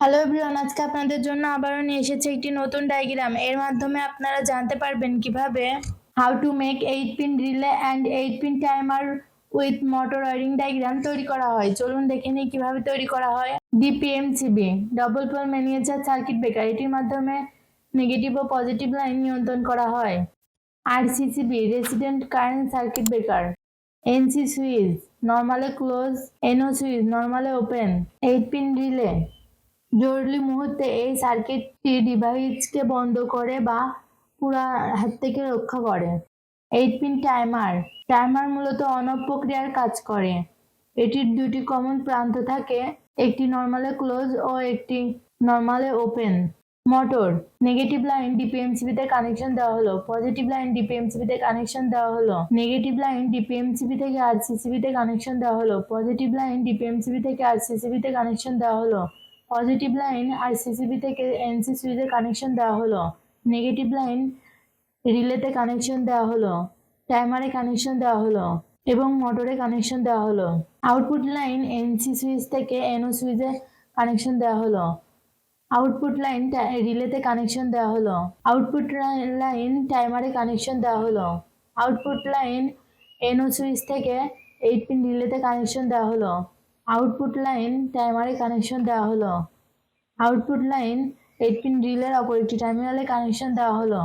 Hello everyone, আজকে আপনাদের জন্য আবারও নিয়ে এসেছে একটি নতুন ডায়াগ্রাম। এর মাধ্যমে আপনারা জানতে পারবেন কিভাবে how to make 8 pin relay and 8 pin timer with motor wiring diagram তৈরি করা হয়। চলুন দেখে নিই কিভাবে তৈরি করা হয়। DPMCB double pole miniature circuit breaker, এটির মাধ্যমে নেগেটিভ ও পজিটিভ লাইন নিয়ন্ত্রণ করা হয়। RCCB resident current circuit breaker. NC switch normally close, NO switch normally open. 8 pin relay জরুরি মুহূর্তে এই সার্কিটটি ডিভাইসকে বন্ধ করে বা পুরা হাত থেকে রক্ষা করে। 8 পিন টাইমার মূলত অন অফ প্রক্রিয়ার কাজ করে। এটির দুটি কমন প্রান্ত থাকে, একটি নর্মালে ক্লোজ ও একটি নর্মালে ওপেন। মোটর নেগেটিভ লাইন ডিপিএমসিবি তে কানেকশন দেওয়া হলো, পজিটিভ লাইন ডিপিএমসিবি তে কানেকশন দেওয়া হলো। নেগেটিভ লাইন ডিপিএমসিবি থেকে আরসিসিবি তে কানেকশন দেওয়া হলো, পজিটিভ লাইন ডিপিএমসিবি থেকে আরসিসিবি তে কানেকশন দেওয়া হলো। পজিটিভ লাইন আরসিসিবি থেকে এনসি সুইচে কানেকশন দেওয়া হলো। নেগেটিভ লাইন রিলেতে কানেকশন দেওয়া হলো, টাইমারে কানেকশন দেওয়া হলো এবং মোটরে কানেকশন দেওয়া হলো। আউটপুট লাইন এনসি সুইচ থেকে এনও সুইচে কানেকশন দেওয়া হলো। আউটপুট লাইন রিলেতে কানেকশন দেওয়া হলো। আউটপুট লাইন টাইমারে কানেকশন দেওয়া হলো। আউটপুট লাইন এনও সুইচ থেকে 8 পিন রিলেতে কানেকশন দেওয়া হলো। আউটপুট লাইন টাইমারে কানেকশন দেওয়া হলো। আউটপুট লাইন 8 পিন রিলের অপর একটি টার্মিনালে কানেকশন দেওয়া হলো।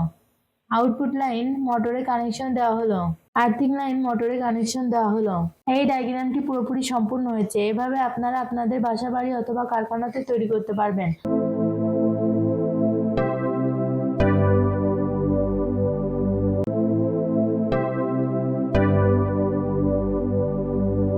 আউটপুট লাইন মোটরে কানেকশন দেওয়া হলো। আর্থিং লাইন মোটরে কানেকশন দেওয়া হলো। এই ডায়াগ্রামটি পুরোপুরি সম্পূর্ণ হয়েছে। এভাবে আপনারা আপনাদের বাসা বাড়ি অথবা কারখানাতে তৈরি করতে পারবেন।